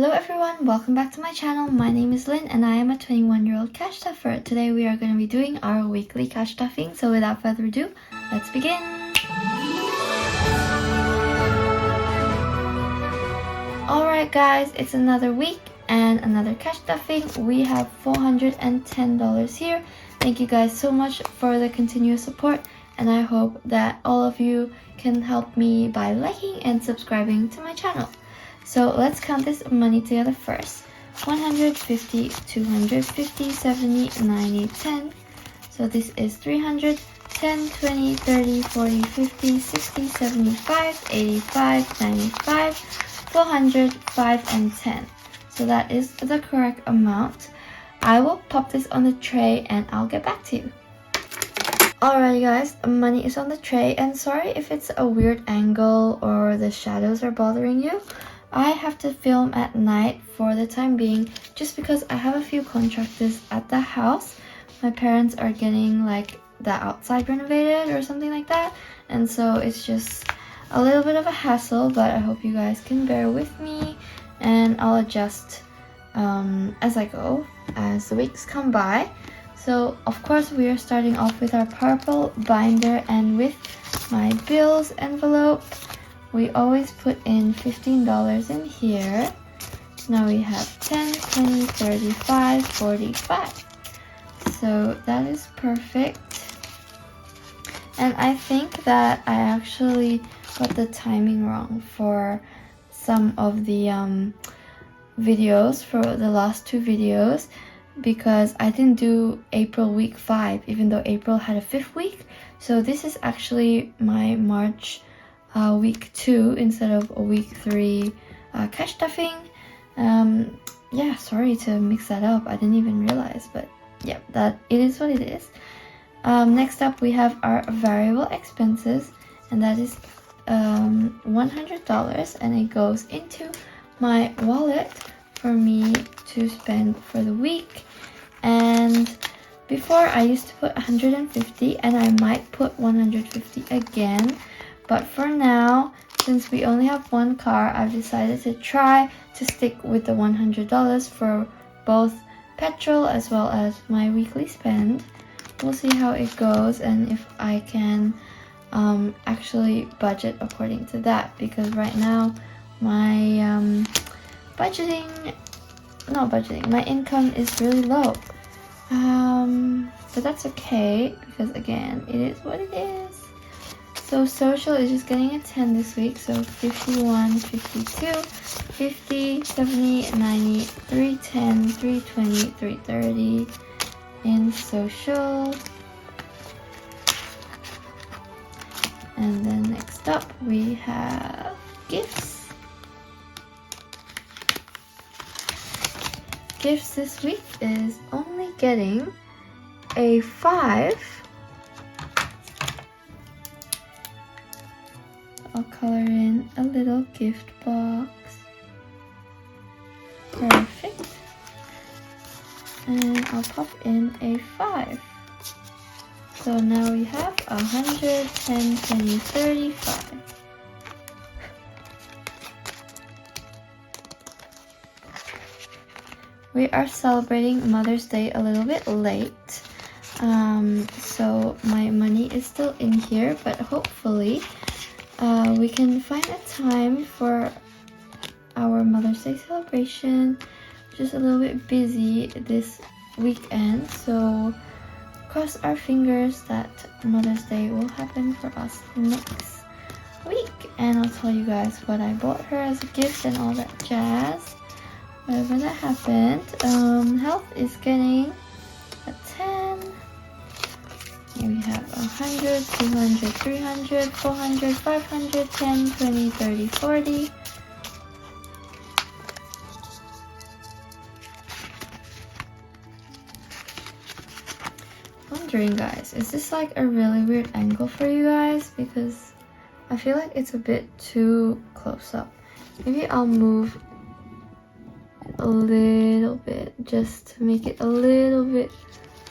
Hello everyone, welcome back to my channel. My name is Lynn and I am a 21-year-old cash stuffer. Today we are going to be doing our weekly cash stuffing, so without further ado, let's begin. Alright guys, it's another week and another cash stuffing. We have $410 here. Thank you guys so much for the continuous support, and I hope that all of you can help me by liking and subscribing to my channel. So let's count this money together first. 150, 250, 70, 90, 10. So this is 300, 10, 20, 30, 40, 50, 60, 75, 85, 95, 400, 5, and 10. So that is the correct amount. I will pop this on the tray and I'll get back to you. Alrighty guys, money is on the tray, and sorry if it's a weird angle or the shadows are bothering you. I have to film at night for the time being just because I have a few contractors at the house. My parents are getting like the outside renovated or something like that, and so it's just a little bit of a hassle, but I hope you guys can bear with me and I'll adjust as I go, as the weeks come by. So of course we are starting off with our purple binder, and with my bills envelope we always put in $15 in here. Now we have 10, 20, 35, 45. So that is perfect. And I think that I actually got the timing wrong for some of the videos, for the last two videos, because I didn't do April week 5 even though April had a 5th week. So this is actually my March week 2 instead of a week 3 cash stuffing. Yeah, sorry to mix that up, I didn't even realize, but yeah, that it is what it is. Next up we have our variable expenses, and that is $100, and it goes into my wallet for me to spend for the week. And before I used to put 150, and I might put 150 again, but for now, since we only have one car, I've decided to try to stick with the $100 for both petrol as well as my weekly spend. We'll see how it goes and if I can actually budget according to that, because right now my my income is really low. But that's okay, because again, it is what it is. So social is just getting a 10 this week, so 51, 52, 50, 70, 90, 310, 320, 330 in social. And then next up we have gifts. Gifts this week is only getting a 5. I'll color in a little gift box. Perfect. And I'll pop in a 5. So now we have 100, 10, 20, 35. We are celebrating Mother's Day a little bit late. So my money is still in here, but hopefully we can find a time for our Mother's Day celebration. Just a little bit busy this weekend, so cross our fingers that Mother's Day will happen for us next week, and I'll tell you guys what I bought her as a gift and all that jazz whenever that happened. Health is getting a 10. Here we have 100, 200, 300, 400, 500, 10, 20, 30, 40. Wondering guys, is this like a really weird angle for you guys? Because I feel like it's a bit too close up. Maybe I'll move a little bit just to make it a little bit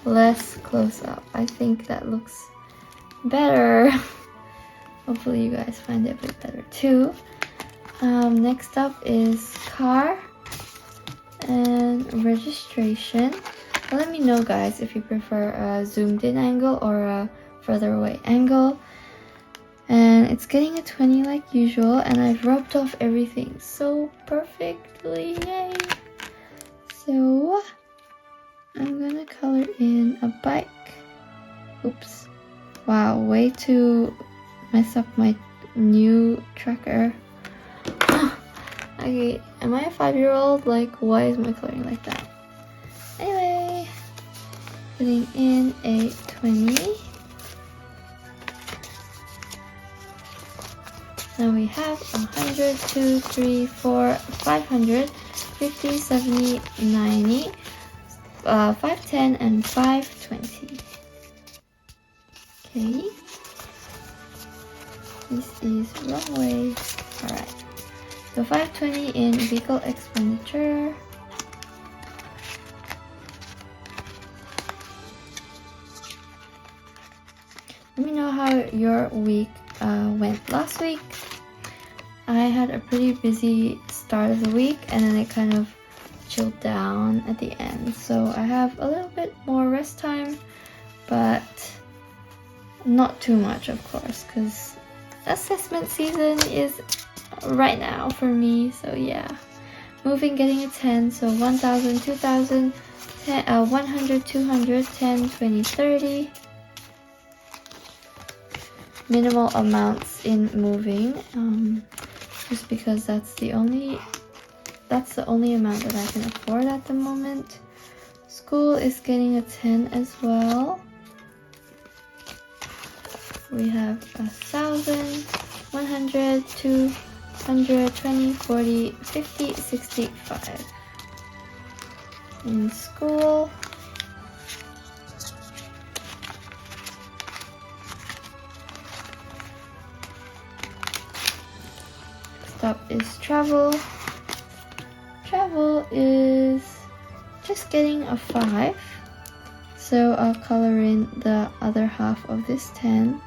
less close up. I think that looks better. Hopefully you guys find it a bit better too. Next up is car. registration. But let me know, guys, if you prefer a zoomed in angle or a further away angle. And it's getting a 20 like usual, and I've rubbed off everything so perfectly, yay! So I'm gonna color in a bike. Oops. Wow, way to mess up my new tracker. Okay, am I a 5-year-old? Like, why is my coloring like that? Anyway, putting in a 20. Now we have 100, 2, 3, 4, 500, 50, 70, 90, 510, and 520. Okay. This is wrong way. Alright. So 520 in vehicle expenditure. Let me know how your week went last week. I had a pretty busy start of the week, and then it kind of chilled down at the end. So I have a little bit more rest time, but not too much, of course, because assessment season is right now for me. So yeah, moving, getting a 10. So 1,000, 2,000, 100, 200, 10, 20, 30. Minimal amounts in moving, just because that's the only amount that I can afford at the moment. School is getting a 10 as well. We have 1,000, 100, 200, 20, 40, 50, 65 in school. Up is travel. Travel is just getting a 5. So I'll color in the other half of this 10.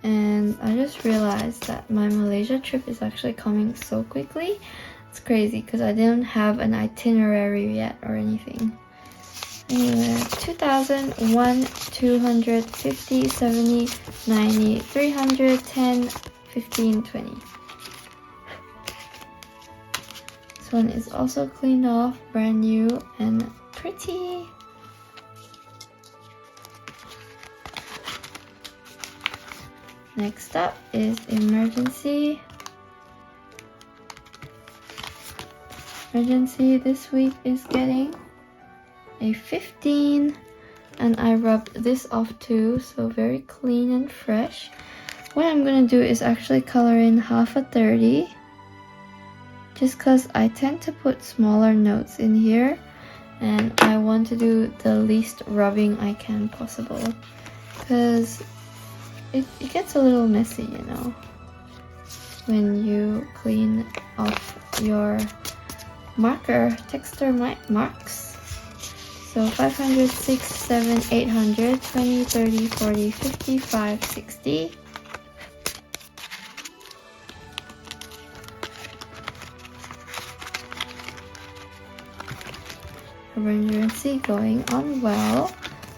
And I just realized that my Malaysia trip is actually coming so quickly. It's crazy because I didn't have an itinerary yet or anything. Anyway, 2,000, 1, 200, 50, 70, 90, 300, 10, 15, 20. This one is also cleaned off, brand new and pretty. Next up is emergency. Emergency this week is getting a 15, and I rubbed this off too, so very clean and fresh. What I'm gonna do is actually color in half a 30, just because I tend to put smaller notes in here, and I want to do the least rubbing I can possible, because it gets a little messy, you know, when you clean off your marker, texture marks. So 500, 6, 7, 800, 20, 30, 40, 55, 60. Emergency going on well.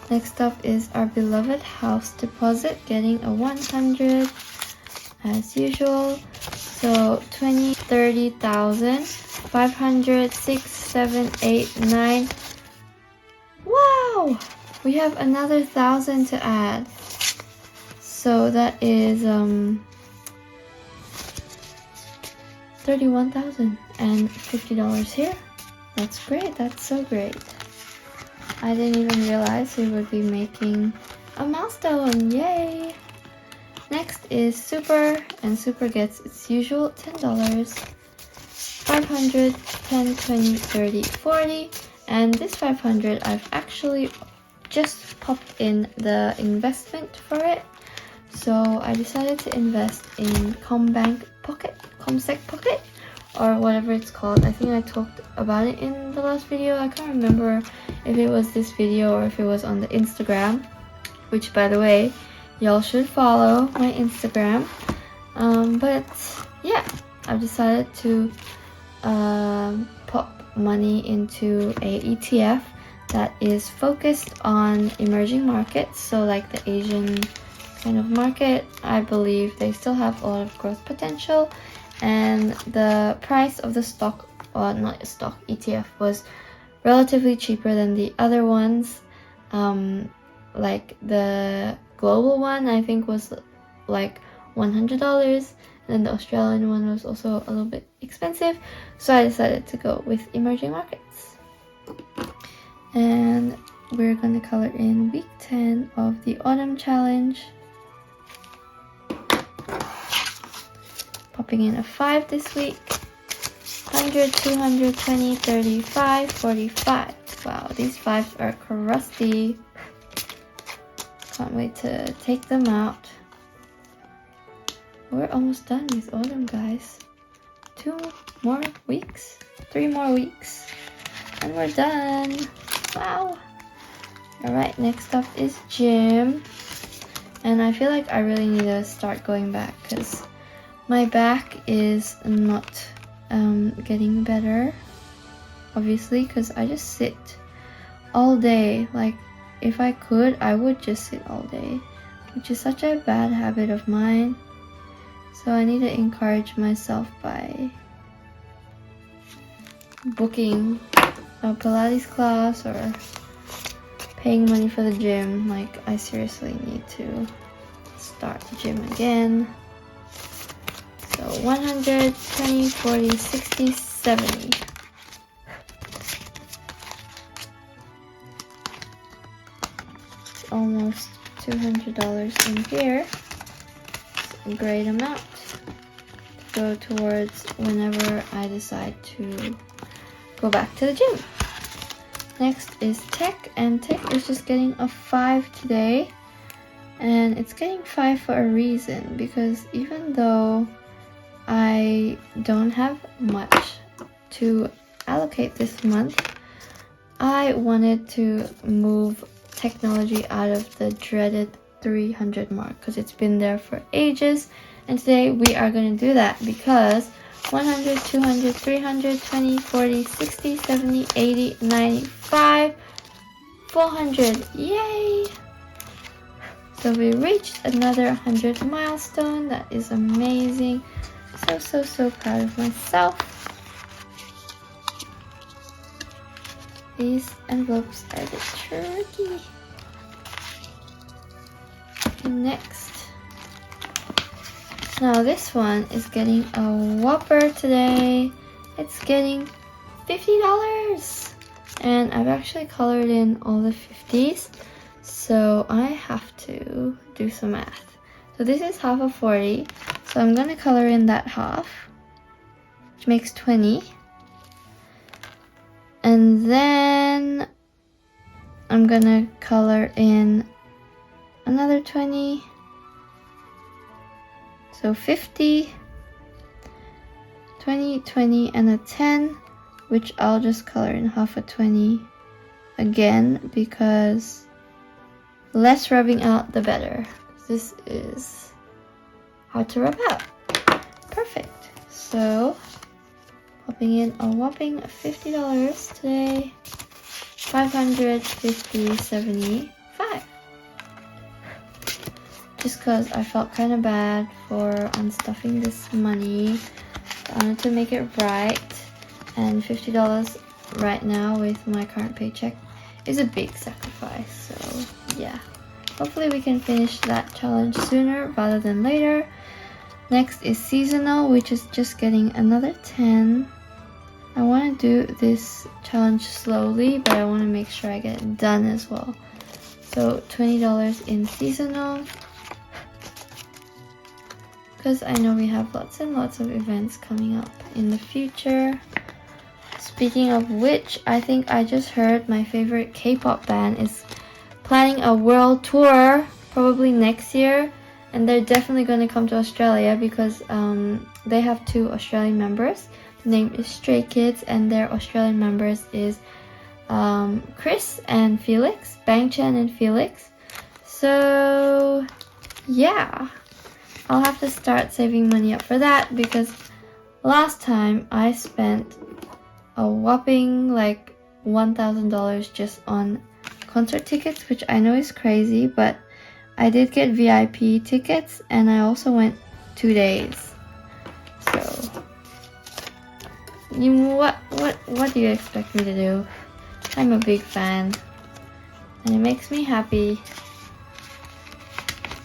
Next up is our beloved house deposit, getting a 100 as usual. So 20, 30,000, 500, 6, 7, 8, 9. Wow! We have another 1,000 to add. So that is 31,050 dollars here. That's great. That's so great. I didn't even realize we would be making a milestone. Yay! Next is Super, and Super gets its usual $10. 500, 10, 20, 30, 40. And this 500, I've actually just popped in the investment for it. So I decided to invest in Comsec Pocket, or whatever it's called. I think I talked about it in the last video. I can't remember if it was this video or if it was on the Instagram, which, by the way, y'all should follow my Instagram. But yeah, I've decided to put money into a ETF that is focused on emerging markets, so like the Asian kind of market. I believe they still have a lot of growth potential, and the price of the stock, or not stock, ETF was relatively cheaper than the other ones. Like the global one I think was like $100, and then the Australian one was also a little bit expensive, so I decided to go with emerging markets. And we're gonna color in week 10 of the autumn challenge. Popping in a 5 this week. 100, 200, 20, 35, 45. Wow, these 5s are crusty. Can't wait to take them out. We're almost done with autumn, guys. 2 more weeks, 3 more weeks, and we're done. Wow. Alright, next up is gym. And I feel like I really need to start going back because my back is not getting better, obviously, because I just sit all day. Like, if I could, I would just sit all day, which is such a bad habit of mine. So I need to encourage myself by booking a Pilates class or paying money for the gym. Like, I seriously need to start the gym again. So 100, 20, 40, 60, 70. Almost $200 in here. It's a great amount to go towards whenever I decide to go back to the gym. Next is tech, and tech is just getting a 5 today. And it's getting 5 for a reason, because even though I don't have much to allocate this month, I wanted to move technology out of the dreaded 300 mark because it's been there for ages, and today we are going to do that because 100, 200, 300, 20, 40, 60, 70, 80, 95, 400, yay! So we reached another 100 milestone. That is amazing. So proud of myself. These envelopes are a bit tricky. Next. Now this one is getting a whopper today. It's getting $50. And I've actually colored in all the 50s. So I have to do some math. So this is half of 40. So I'm going to color in that half, which makes 20. And then I'm going to color in another 20. So 50, 20, 20, and a 10, which I'll just color in half a 20 again because less rubbing out the better. This is hard to rub out. Perfect. So popping in a whopping $50 today. 550, 75. Just because I felt kind of bad for unstuffing this money. I wanted to make it right. And $50 right now with my current paycheck is a big sacrifice. So yeah. Hopefully we can finish that challenge sooner rather than later. Next is seasonal, which is just getting another 10. I want to do this challenge slowly, but I want to make sure I get it done as well. So $20 in seasonal. Because I know we have lots and lots of events coming up in the future. Speaking of which, I think I just heard my favorite K-pop band is planning a world tour probably next year, and they're definitely going to come to Australia because they have 2 Australian members. The name is Stray Kids, and their Australian members is Chris and Felix, Bang Chen and Felix. So yeah, I'll have to start saving money up for that because Last time I spent a whopping like $1,000 just on concert tickets, which I know is crazy, but I did get VIP tickets and I also went 2 days. So what do you expect me to do? I'm a big fan and it makes me happy.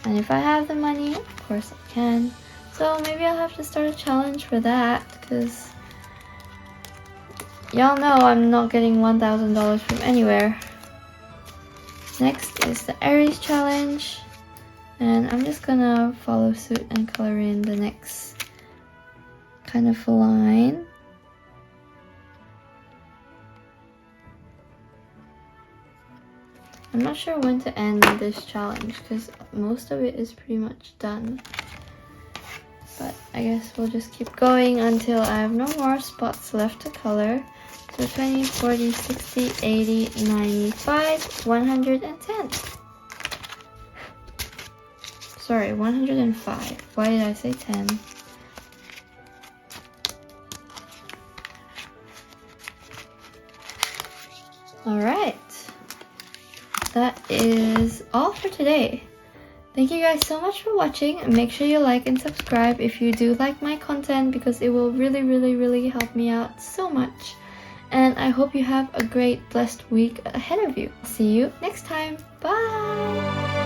And if I have the money, of course I can. So maybe I'll have to start a challenge for that, because y'all know I'm not getting $1,000 from anywhere. Next is the Aries challenge. And I'm just gonna follow suit and color in the next kind of line. I'm not sure when to end this challenge because most of it is pretty much done. But I guess we'll just keep going until I have no more spots left to color. So 20, 40, 60, 80, 95, 110. Sorry, 105. Why did I say 10? Alright. That is all for today. Thank you guys so much for watching, and make sure you like and subscribe if you do like my content, because it will really help me out so much. And I hope you have a great, blessed week ahead of you. See you next time. Bye!